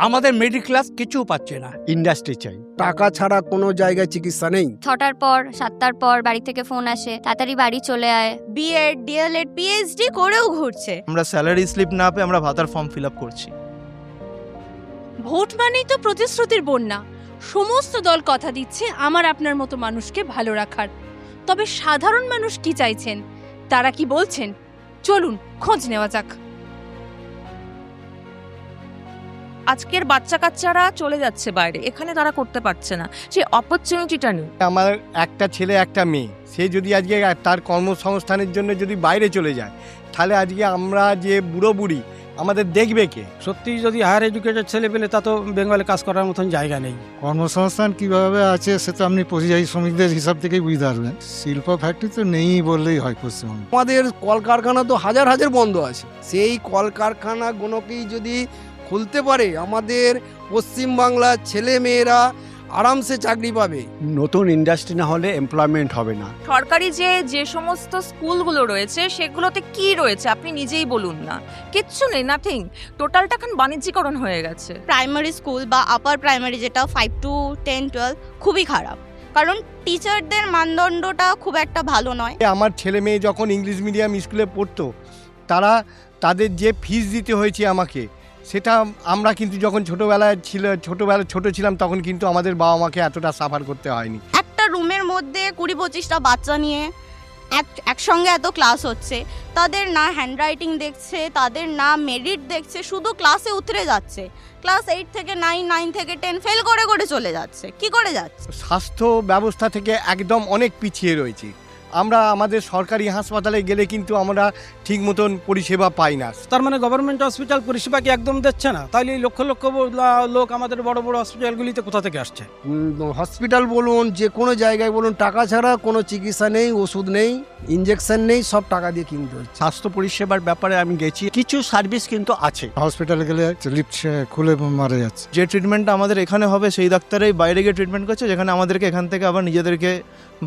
আমাদের middle class কিছু পাচ্ছে না। ইন্ডাস্ট্রি চাই, টাকা ছাড়া কোনো জায়গায় চিকিৎসা নেই। 6টার পর 7টার পর বাড়ি থেকে ফোন আসে, তাড়াতাড়ি বাড়ি চলে আয়। বিএড, ডিএলএড, পিএইচডি করেও ঘুরছে। আমরা স্যালারি স্লিপ না পেয়ে আমরা ভাতার ফর্ম ফিল আপ করছি। ভোট মানেই তো প্রতিশ্রুতির বন্যা। সমস্ত দল কথা দিচ্ছে আমার আপনার মতো মানুষকে ভালো রাখার। তবে সাধারণ মানুষ কি চাইছেন, তারা কি বলছেন, চলুন খোঁজ নেওয়া যাক। আজকের বাচ্চা কাচ্চারা চলে যাচ্ছে বাইরে, এখানে তারা করতে পারছে না, সেই অপরচুনিটিটা নেই। আমার একটা ছেলে একটা মেয়ে, সে যদি আজকে তার কর্মসংস্থানের জন্য যদি বাইরে চলে যায়, তাহলে আজকে আমরা যে বুড়ো বুড়ি আমাদের দেখবে কে? সত্যি যদি হায়ার এডুকেটেড ছেলে পেলে তা তো বেঙ্গলে কাজ করার মতন জায়গা নেই। কর্মসংস্থান কিভাবে আছে সে তো আপনি পরিযায়ী শ্রমিকদের হিসাব থেকেই বুঝতে পারবেন। শিল্প ফ্যাক্টরি তো নেই বললেই হয় পশ্চিমবঙ্গে। আমাদের কলকারখানা তো হাজার হাজার বন্ধ আছে। সেই কলকারখানাগুলোকেই যদি খুলতে পারে, আমাদের পশ্চিমবাংলার ছেলে মেয়েরা আরামসে চাকরি পাবে। নতুন ইন্ডাস্ট্রি না হলে এমপ্লয়মেন্ট হবে না। সরকারি যে সমস্ত স্কুলগুলো রয়েছে সেগুলোতে কি রয়েছে আপনি নিজেই বলুন না, কিচ্ছু নেই, নাথিং। টোটালটা এখন বাণিজ্যিকরণ হয়ে গেছে। প্রাইমারি স্কুল বা আপার প্রাইমারি যেটা 5 to 10, 12 খুবই খারাপ, কারণ টিচারদের মানদণ্ডটা খুব একটা ভালো নয়। আমার ছেলে মেয়ে যখন ইংলিশ মিডিয়াম স্কুলে পড়তো, তাদের যে ফিস দিতে হয়েছে আমাকে, সেটা আমরা কিন্তু যখন ছোট ছিলাম তখন কিন্তু আমাদের বাবা মাকে এতটা সাফার করতে হয়নি। একটা রুমের মধ্যে 20-25টা বাচ্চা নিয়ে একসঙ্গে এত ক্লাস হচ্ছে, তাদের না হ্যান্ডরাইটিং দেখছে, তাদের না মেরিট দেখছে, শুধু ক্লাসে উতরে যাচ্ছে। ক্লাস 8 থেকে 9, 9 থেকে 10 ফেল করে করে চলে যাচ্ছে। কি করে যাচ্ছে? স্বাস্থ্য ব্যবস্থা থেকে একদম অনেক পিছিয়ে রয়েছে। আমরা আমাদের সরকারি হাসপাতালে গেলে কিন্তু আমরা ঠিক মতন পরিষেবা পাই না। তার মানে গভর্নমেন্ট হসপিটাল পরিষেবা কি একদম দিচ্ছে না? তাহলে এই লক্ষ লক্ষ লোক আমাদের বড় বড় হসপিটালগুলিতে কোথা থেকে আসছে? হসপিটাল বলুন, যে কোনো জায়গায় বলুন, টাকা ছাড়া কোনো চিকিৎসা নেই, ওষুধ নেই, ইঞ্জেকশন নেই, সব টাকা দিয়ে কিনতে হচ্ছে। স্বাস্থ্য পরিষেবার ব্যাপারে আমি গেছি, কিছু সার্ভিস কিন্তু আছে। হসপিটালে গেলে লিফট খুলে মারা যাচ্ছে। যে ট্রিটমেন্টটা আমাদের এখানে হবে সেই ডাক্তারই বাইরে গিয়ে ট্রিটমেন্ট করছে, যেখানে আমাদেরকে এখান থেকে আবার নিজেদেরকে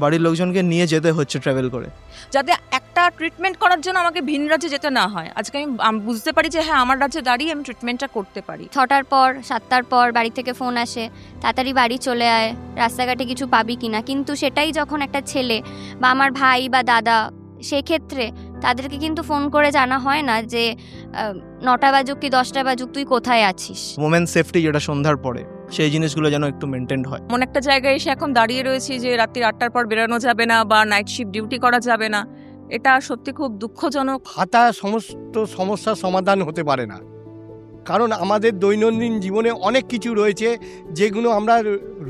বাড়ির লোকজনকে নিয়ে যেতে হচ্ছে ট্রাভেল করে, যাতে একটা ট্রিটমেন্ট করার জন্য আমাকে ভিন রাজ্যে যেতে না হয়। আজকে আমি বুঝতে পারি যে হ্যাঁ, আমার রাজ্যে দাঁড়িয়ে আমি ট্রিটমেন্টটা করতে পারি। 6টার পর 7টার পর বাড়ি থেকে ফোন আসে, তাড়াতাড়ি বাড়ি চলে আয়, রাস্তাঘাটে কিছু পাবি কিনা। কিন্তু সেটাই যখন একটা ছেলে বা আমার ভাই বা দাদা, সেক্ষেত্রে তাদেরকে কিন্তু ফোন করে জানা হয় না যে 9টা বাজুক কি 10টা বাজুক তুই কোথায় আছিস। ওমেন সেফটি যেটা সন্ধ্যার পরে, সেই জিনিসগুলো যেন একটু মেনটেন হয়। এমন একটা জায়গায় এসে এখন দাঁড়িয়ে রয়েছি যে রাত্রি 8টার পর বেরোনো যাবে না বা নাইট শিফট ডিউটি করা যাবে না। এটা সত্যি খুব দুঃখজনক। ভাতা সমস্ত সমস্যার সমাধান হতে পারে না, কারণ আমাদের দৈনন্দিন জীবনে অনেক কিছু রয়েছে যেগুলো আমরা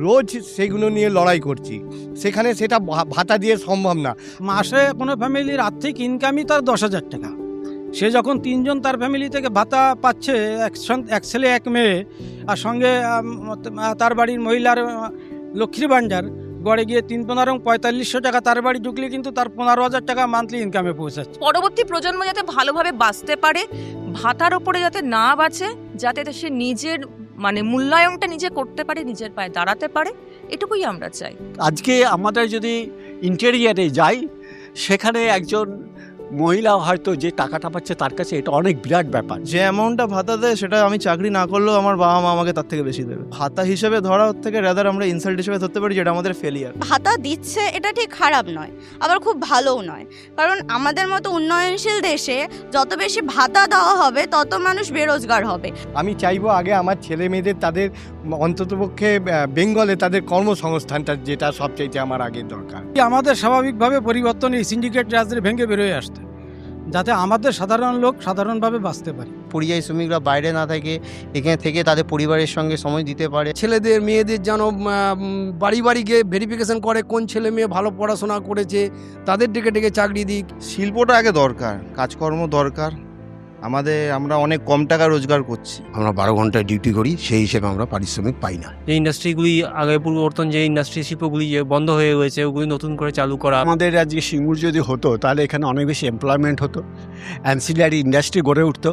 রোজ সেগুলো নিয়ে লড়াই করছি, সেখানে সেটা ভাতা দিয়ে সম্ভব না। মাসে কোনো ফ্যামিলির আর্থিক ইনকামই তার 10,000 টাকা। সে যখন 3 জন তার ফ্যামিলি থেকে ভাতা পাচ্ছে, এক ছেলে এক মেয়ে, আর সঙ্গে তার বাড়ির মহিলার লক্ষ্মীর ভাণ্ডার, গড়ে গিয়ে 3-15-4500 টাকা তার বাড়ি ঢুকলে কিন্তু তার 15,000 টাকা মান্থলি ইনকামে পৌঁছাচ্ছে। পরবর্তী প্রজন্ম যাতে ভালোভাবে বাঁচতে পারে, ভাতার ওপরে যাতে না বাঁচে, যাতে সে নিজের মূল্যায়নটা নিজে করতে পারে, নিজের পায়ে দাঁড়াতে পারে, এটুকুই আমরা চাই। আজকে আমাদের যদি ইন্টেরিয়ারে যাই, সেখানে একজন মহিলা হয়তো যে টাকাটা পাচ্ছে তার কাছে এটা অনেক বিরাট ব্যাপার। যে অ্যামাউন্টটা ভাতা দেয় সেটা আমি চাকরি না করলেও আমার বাবা মা আমাকে তার থেকে বেশি দেবে। ভাতা হিসেবে ধরা থেকে রাদার আমরা ইনসাল্ট হিসেবে ধরতে পারি, যেটা আমাদের ফেলিয়ার। ভাতা দিচ্ছে এটা ঠিক খারাপ নয়, আবার খুব ভালোও নয়, কারণ আমাদের মতো উন্নয়নশীল দেশে যত বেশি ভাতা দেওয়া হবে তত মানুষ বেরোজগার হবে। আমি চাইবো আগে আমার ছেলে মেয়েদের তাদের অন্ততপক্ষে বেঙ্গলে তাদের কর্মসংস্থানটা, যেটা সবচাইতে আমার আগে দরকার। আমাদের স্বাভাবিকভাবে পরিবর্তন এই সিন্ডিকেট রাজদের ভেঙে বেরোয় আসতে, যাতে আমাদের সাধারণ লোক সাধারণভাবে বাঁচতে পারে। পরিযায়ী শ্রমিকরা বাইরে না থাকে, এখানে থেকে তাদের পরিবারের সঙ্গে সময় দিতে পারে। ছেলেদের মেয়েদের যেন বাড়ি বাড়ি গিয়ে ভেরিফিকেশন করে কোন ছেলে মেয়ে ভালো পড়াশোনা করেছে, তাদের ডেকে ডেকে চাকরি দিক। শিল্পটা আগে দরকার, কাজকর্ম দরকার। আমরা অনেক কম টাকা রোজগার করছি। আমরা 12 ঘন্টায় ডিউটি করি, সেই হিসেবে আমরা পারিশ্রমিক পাই না। যে ইন্ডাস্ট্রিগুলি আগে পূর্ববর্তন, যে ইন্ডাস্ট্রি শিল্পগুলি যে বন্ধ হয়ে গেছে, ওগুলি নতুন করে চালু করা। আমাদের আজকে সিঙ্গুর যদি হতো তাহলে এখানে অনেক বেশি এমপ্লয়মেন্ট হতো, অ্যান্সিলারি ইন্ডাস্ট্রি গড়ে উঠতো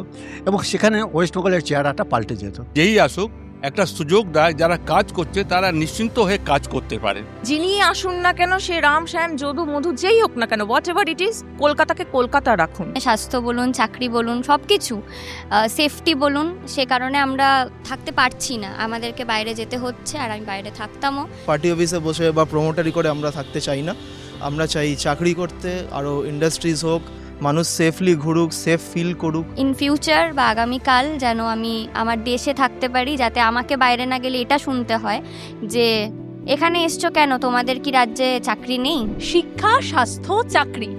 এবং সেখানে ওয়েস্ট বেঙ্গলের চেহারাটা পাল্টে যেত। যেই আসুক একটা সুযোগ দেয়, যারা কাজ করছে তারা নিশ্চিন্ত হয়ে কাজ করতে পারে। যিনি আসুন না কেন, সে রাম শ্যাম যদু মধু যেই হোক না কেন, হোয়াট এভার ইট ইজ, কলকাতাকে কলকাতা রাখুন। স্বাস্থ্য বলুন, চাকরি বলুন, সব কিছু, সেফটি বলুন, সে কারণে আমরা থাকতে পারছি না, আমাদেরকে বাইরে যেতে হচ্ছে, আর আমি বাইরে থাকতামও। পার্টি অফিসে বসে বা প্রমোটারি করে আমরা থাকতে চাই না, আমরা চাই চাকরি করতে, আরও ইন্ডাস্ট্রিজ হোক, মানুষ সেফলি ঘুরুক, সেফ ফিল করুক। ইন ফিউচার বা আগামীকাল যেন আমি আমার দেশে থাকতে পারি, যাতে আমাকে বাইরে না গেলে এটা শুনতে হয় যে এখানে এসছো কেন, তোমাদের কি রাজ্যে চাকরি নেই? শিক্ষা, স্বাস্থ্য, চাকরি,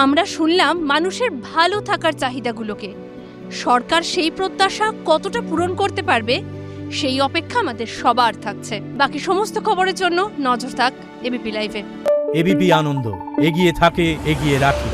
আমরা শুনলাম মানুষের ভালো থাকার চাহিদাগুলোকে। সরকার সেই প্রত্যাশা কতটা পূরণ করতে পারবে সেই অপেক্ষা আমাদের সবার থাকছে। বাকি সমস্ত খবরের জন্য নজর থাক এবিপি লাইভে। এবিপি আনন্দ, এগিয়ে থাকে, এগিয়ে রাখে।